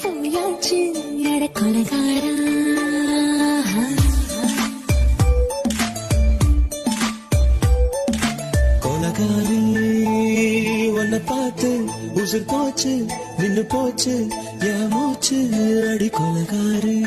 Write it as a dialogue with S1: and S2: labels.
S1: போயாச்சு அட கொலகாரா.
S2: கொலகாரி உன்னை பார்த்து உசுர் போச்சு நின்னு போச்சு என் மூச்சு அடி கொலகாரி.